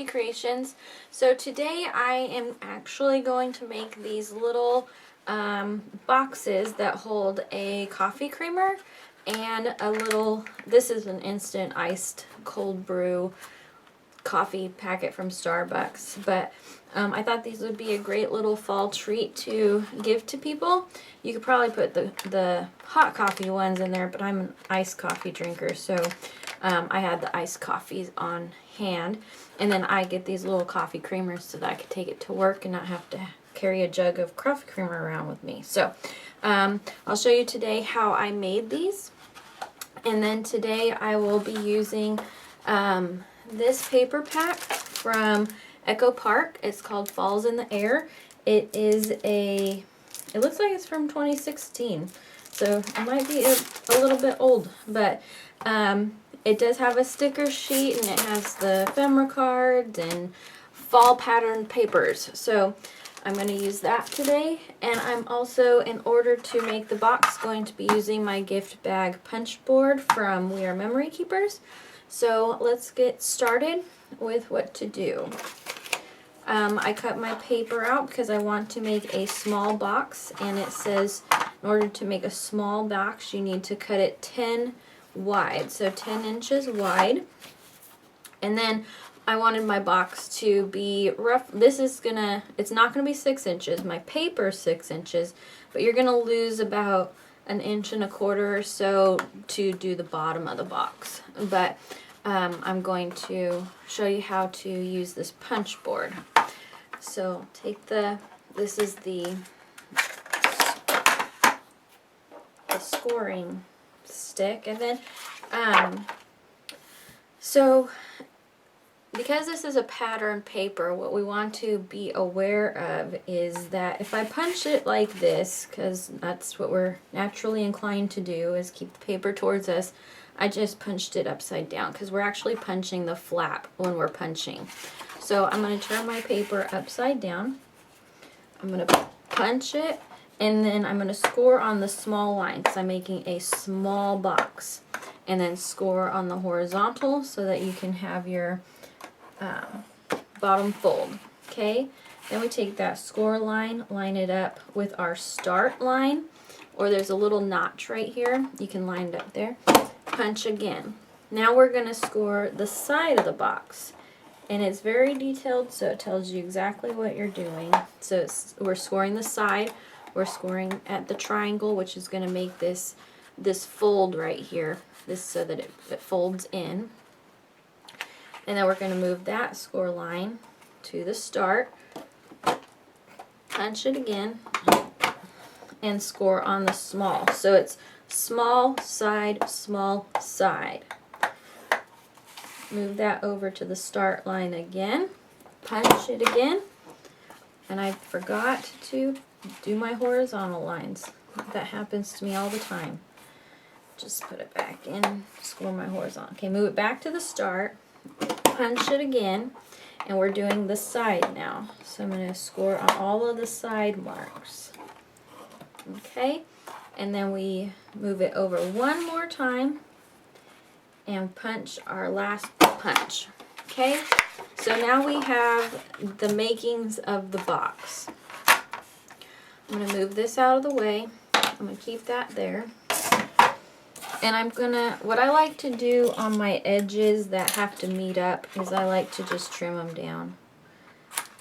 Creations. So today I am actually going to make these little boxes that hold a coffee creamer and a little, this is an instant iced cold brew coffee packet from Starbucks, but I thought these would be a great little fall treat to give to people. You could probably put the hot coffee ones in there, but I'm an iced coffee drinker, so I had the iced coffees on hand, and then I get these little coffee creamers so that I could take it to work and not have to carry a jug of coffee creamer around with me. So I'll show you today how I made these, and then today I will be using this paper pack from Echo Park. It's called Falls in the Air. It looks like it's from 2016, so it might be a little bit old, but it does have a sticker sheet, and it has the ephemera cards and fall patterned papers. So I'm going to use that today, and I'm also, in order to make the box, going to be using my gift bag punch board from We Are Memory Keepers. So let's get started with what to do. I cut my paper out because I want to make a small box, and it says in order to make a small box you need to cut it 10 wide, so 10 inches wide. And then I wanted my box to be rough. It's not gonna be 6 inches. My paper is 6 inches, but you're gonna lose about 1.25 inches or so to do the bottom of the box. But I'm going to show you how to use this punch board. So take this is the scoring stick, and then so because this is a pattern paper, what we want to be aware of is that if I punch it like this, because that's what we're naturally inclined to do, is keep the paper towards us, I just punched it upside down because we're actually punching the flap when we're punching. So I'm going to turn my paper upside down. I'm going to punch it, and then I'm going to score on the small line because I'm making a small box, and then score on the horizontal so that you can have your bottom fold. Okay, then we take that score line, line it up with our start line, or there's a little notch right here, you can line it up there. Punch again. Now we're going to score the side of the box, and it's very detailed, so it tells you exactly what you're doing. So we're scoring the side, we're scoring at the triangle, which is going to make this fold right here, this so that it folds in. And then we're going to move that score line to the start, punch it again, and score on the small. So it's small side, small side. Move that over to the start line again, punch it again, and I forgot to do my horizontal lines. That happens to me all the time. Just put it back in, score my horizontal. Okay, move it back to the start, punch it again, and we're doing the side now. So I'm going to score on all of the side marks. Okay, and then we move it over one more time and punch our last punch. Okay, so now we have the makings of the box. I'm going to move this out of the way. I'm going to keep that there. And what I like to do on my edges that have to meet up is I like to just trim them down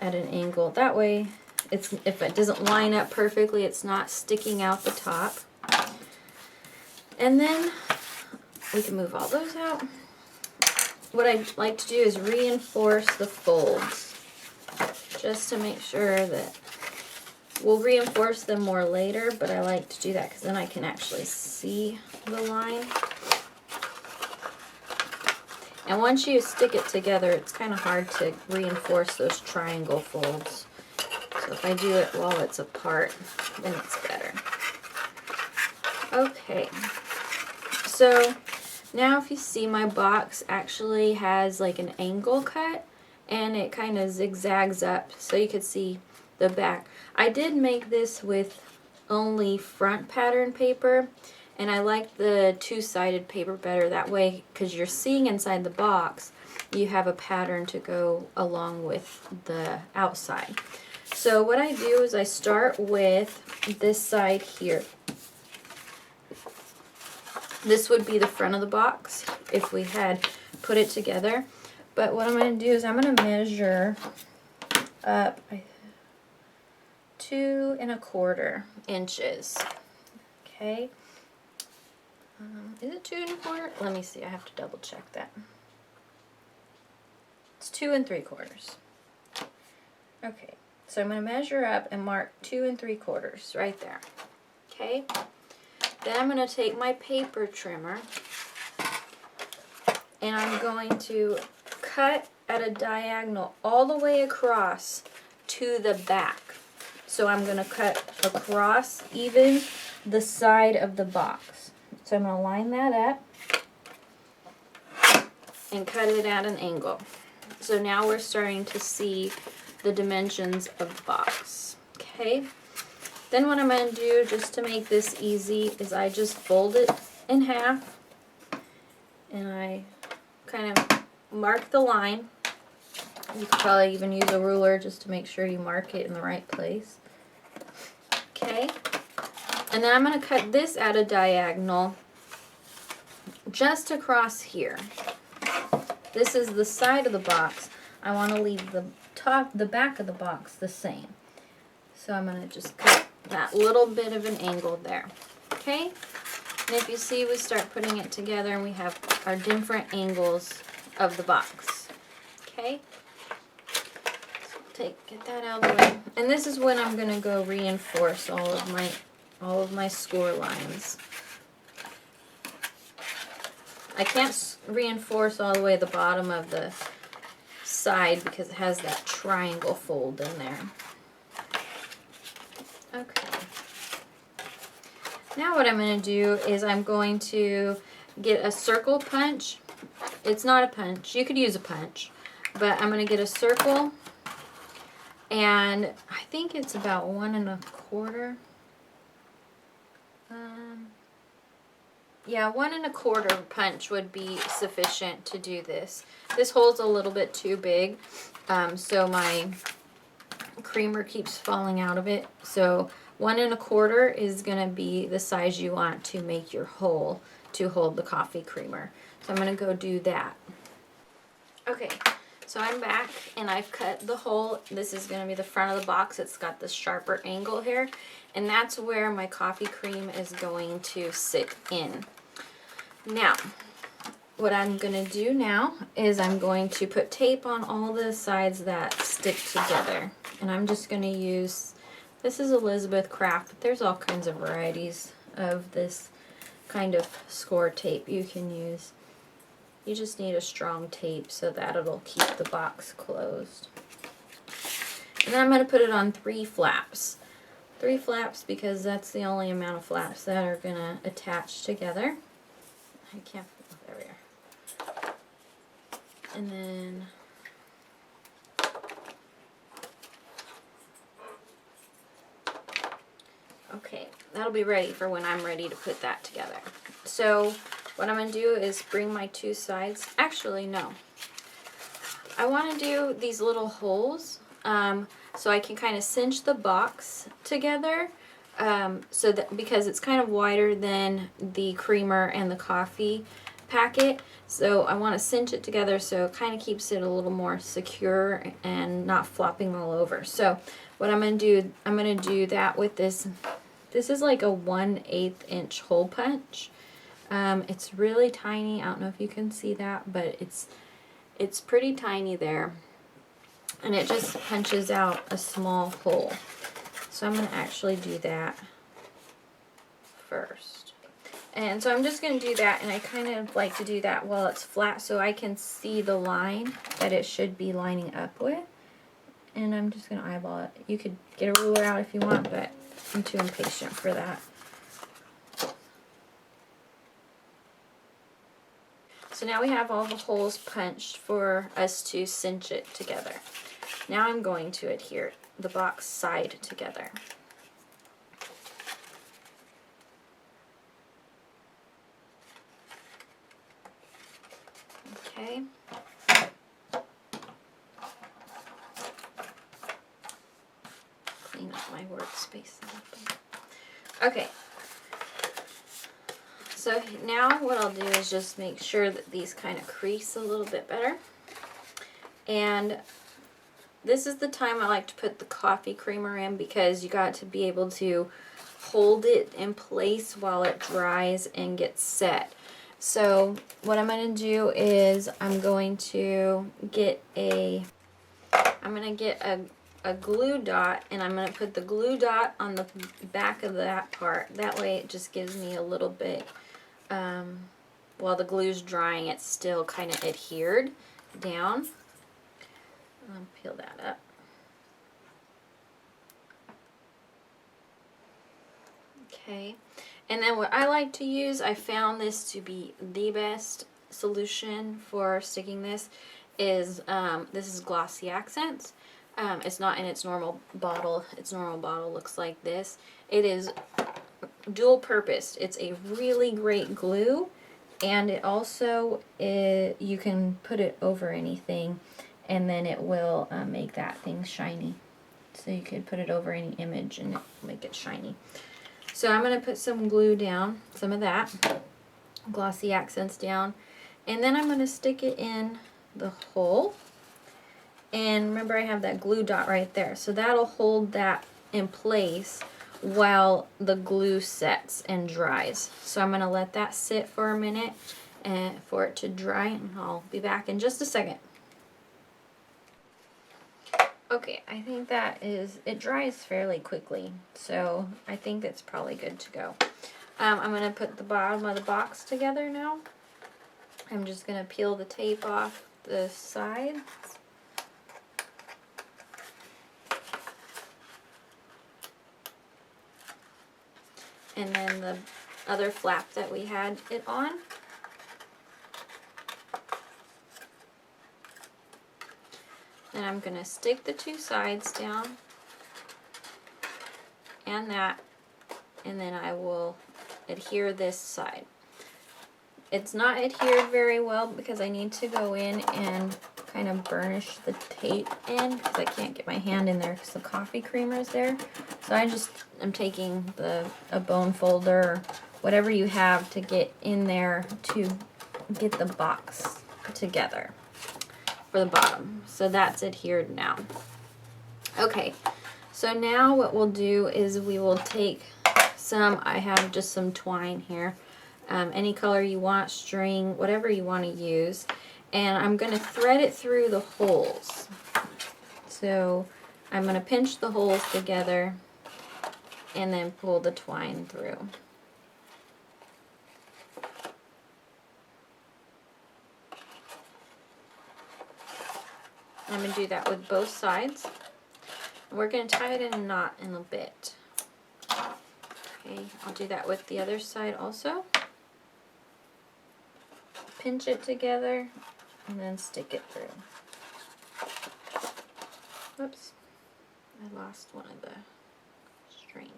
at an angle. That way, if it doesn't line up perfectly, it's not sticking out the top. And then we can move all those out. What I like to do is reinforce the folds, just to make sure that we'll reinforce them more later, but I like to do that because then I can actually see the line. And once you stick it together, it's kind of hard to reinforce those triangle folds. So if I do it while it's apart, then it's better. Okay, so now if you see, my box actually has like an angle cut, and it kind of zigzags up so you could see the back. I did make this with only front pattern paper, and I like the two-sided paper better that way because you're seeing inside the box, you have a pattern to go along with the outside. So what I do is I start with this side here. This would be the front of the box if we had put it together. But what I'm going to do is I'm going to measure up 2 1/4 inches. Okay. Is it 2 1/4? Let me see. I have to double check that. It's 2 3/4. Okay. So I'm going to measure up and mark 2 3/4 right there. Okay. Then I'm going to take my paper trimmer and I'm going to cut at a diagonal all the way across to the back. So I'm going to cut across even the side of the box. So I'm going to line that up and cut it at an angle. So now we're starting to see the dimensions of the box. Okay. Then what I'm going to do, just to make this easy, is I just fold it in half and I kind of mark the line. You could probably even use a ruler just to make sure you mark it in the right place. Okay. And then I'm going to cut this at a diagonal just across here. This is the side of the box. I want to leave the back of the box the same. So I'm going to just cut that little bit of an angle there. Okay? And if you see, we start putting it together and we have our different angles of the box. Okay? So get that out of the way. And this is when I'm going to go reinforce all of my score lines. I can't reinforce all the way the bottom of the side because it has that triangle fold in there. Okay. Now what I'm going to do is I'm going to get a circle punch. It's not a punch. You could use a punch. But I'm going to get a circle. And I think it's about 1 1/4. Yeah, 1 1/4 punch would be sufficient to do this. This hole's a little bit too big, so my creamer keeps falling out of it. So 1 1/4 is going to be the size you want to make your hole to hold the coffee creamer. So I'm going to go do that. Okay, so I'm back and I've cut the hole. This is going to be the front of the box. It's got the sharper angle here. And that's where my coffee cream is going to sit in. Now, what I'm going to do now is I'm going to put tape on all the sides that stick together. And I'm just going to use, this is Elizabeth Craft, but there's all kinds of varieties of this kind of score tape you can use. You just need a strong tape so that it'll keep the box closed. And then I'm going to put it on 3 flaps. 3 flaps because that's the only amount of flaps that are going to attach together. I can't, there we are. And then okay, that'll be ready for when I'm ready to put that together. So what I'm going to do is bring my 2 sides. Actually, no. I want to do these little holes so I can kind of cinch the box together so that because it's kind of wider than the creamer and the coffee packet. So I want to cinch it together so it kind of keeps it a little more secure and not flopping all over. So what I'm going to do, I'm going to do that with this. This is like a 1/8 inch hole punch. It's really tiny. I don't know if you can see that, but it's pretty tiny there. And it just punches out a small hole. So I'm going to actually do that first. And so I'm just going to do that, and I kind of like to do that while it's flat so I can see the line that it should be lining up with. And I'm just going to eyeball it. You could get a ruler out if you want, but I'm too impatient for that. So now we have all the holes punched for us to cinch it together. Now I'm going to adhere the box side together. Okay. clean up my workspace a little bit. Okay. So now what I'll do is just make sure that these kind of crease a little bit better. And this is the time I like to put the coffee creamer in, because you got to be able to hold it in place while it dries and gets set. So what I'm going to do is I'm going to get a glue dot, and I'm going to put the glue dot on the back of that part. That way it just gives me a little bit, while the glue's drying, it's still kind of adhered down. I'll peel that up. Okay, and then what I like to use, I found this to be the best solution for sticking this, is this is Glossy Accents. It's not in its normal bottle. Its normal bottle looks like this. It is dual purpose. It's a really great glue, and it also, you can put it over anything, and then it will make that thing shiny. So you could put it over any image and it'll make it shiny. So I'm going to put some glue down, some of that, Glossy Accents down, and then I'm going to stick it in the hole. And remember, I have that glue dot right there, so that'll hold that in place while the glue sets and dries. So I'm going to let that sit for a minute and for it to dry, and I'll be back in just a second. Okay, I think it dries fairly quickly, so I think it's probably good to go. I'm going to put the bottom of the box together now. I'm just going to peel the tape off the sides. And then the other flap that we had it on. Then I'm going to stick the two sides down and that, and then I will adhere this side. It's not adhered very well because I need to go in and kind of burnish the tape in, because I can't get my hand in there because the coffee creamer is there. So I'm taking a bone folder or whatever you have to get in there to get the box together for the bottom. So that's adhered now. Okay, so now what we'll do is we will take I have just some twine here, any color you want, string, whatever you want to use, and I'm going to thread it through the holes. So I'm going to pinch the holes together and then pull the twine through. I'm going to do that with both sides. We're going to tie it in a knot in a bit. Okay, I'll do that with the other side also. Pinch it together and then stick it through. Whoops, I lost one of the strings.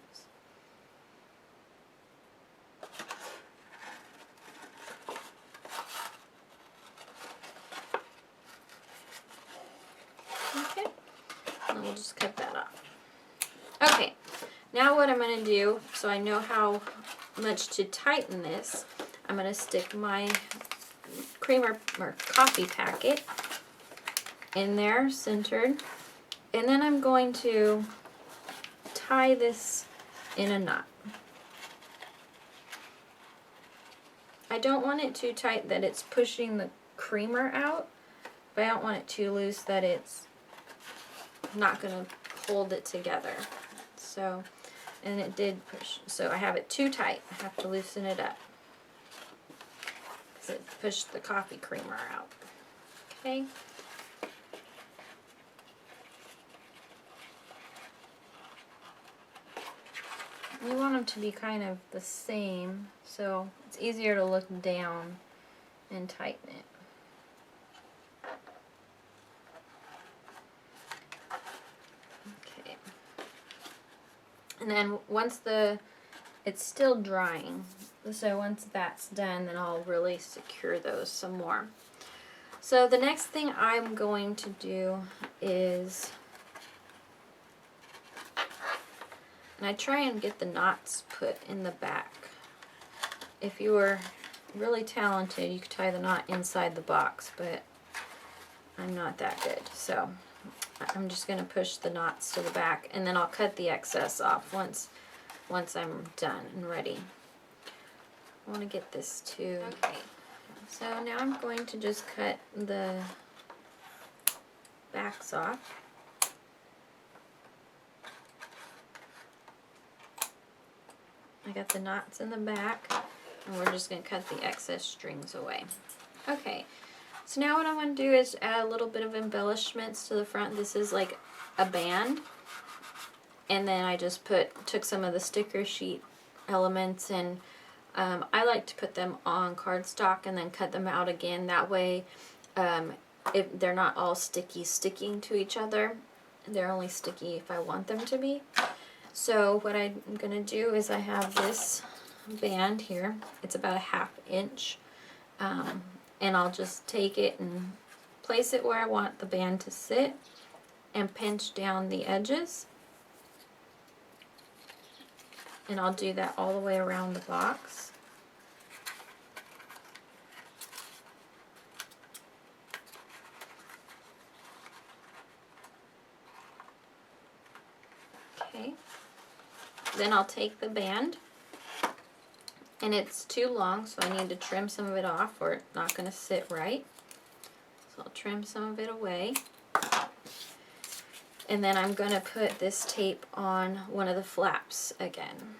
Okay, and we'll just cut that off. Okay, now what I'm going to do, so I know how much to tighten this, I'm going to stick my creamer or coffee packet in there, centered, and then I'm going to tie this in a knot. I don't want it too tight that it's pushing the creamer out, but I don't want it too loose that it's not going to hold it together. So, and it did push, so I have it too tight. I have to loosen it up because it pushed the coffee creamer out. Okay. You want them to be kind of the same, so it's easier to look down and tighten it. Okay. And then once it's still drying, so once that's done, then I'll really secure those some more. So the next thing I'm going to do is And I try and get the knots put in the back. If you were really talented, you could tie the knot inside the box, but I'm not that good. So I'm just going to push the knots to the back, and then I'll cut the excess off once I'm done and ready. I want to get this too. Okay. So now I'm going to just cut the backs off. I got the knots in the back, and we're just going to cut the excess strings away. Okay, so now what I want to do is add a little bit of embellishments to the front. This is like a band, and then I just took some of the sticker sheet elements, and I like to put them on cardstock and then cut them out again. That way, if they're not all sticking to each other. They're only sticky if I want them to be. So what I'm going to do is I have this band here. It's about a 1/2 inch. And I'll just take it and place it where I want the band to sit and pinch down the edges. And I'll do that all the way around the box. Okay. Then I'll take the band, and it's too long, so I need to trim some of it off or it's not going to sit right. So I'll trim some of it away. And then I'm going to put this tape on one of the flaps again.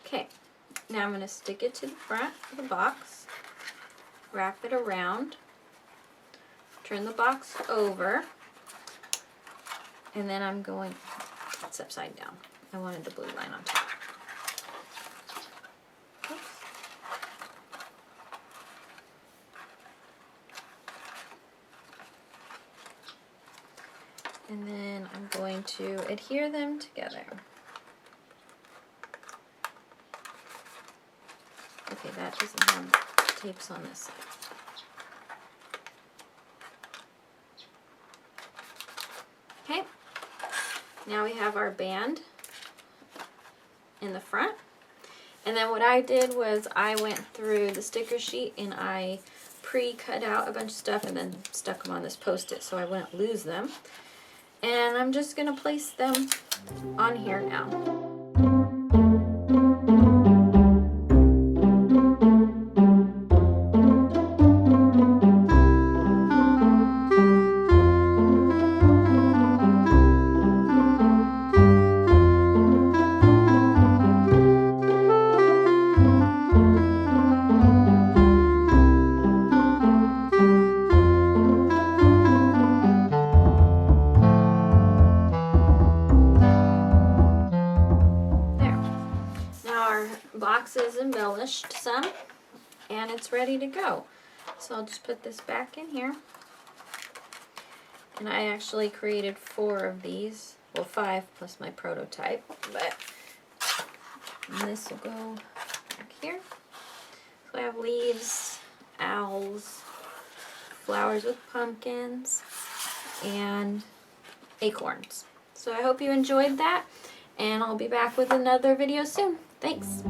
Okay, now I'm going to stick it to the front of the box, wrap it around, turn the box over, and then I'm going, it's upside down. I wanted the blue line on top. Oops. And then I'm going to adhere them together. Okay, that doesn't have tapes on this side. Okay, now we have our band in the front. And then what I did was I went through the sticker sheet and I pre-cut out a bunch of stuff and then stuck them on this Post-it so I wouldn't lose them. And I'm just going to place them on here now. Box is embellished some, and it's ready to go. So I'll just put this back in here. And I actually created 4 of these, well 5 plus my prototype, but this will go back here. So I have leaves, owls, flowers with pumpkins, and acorns. So I hope you enjoyed that, and I'll be back with another video soon. Thanks.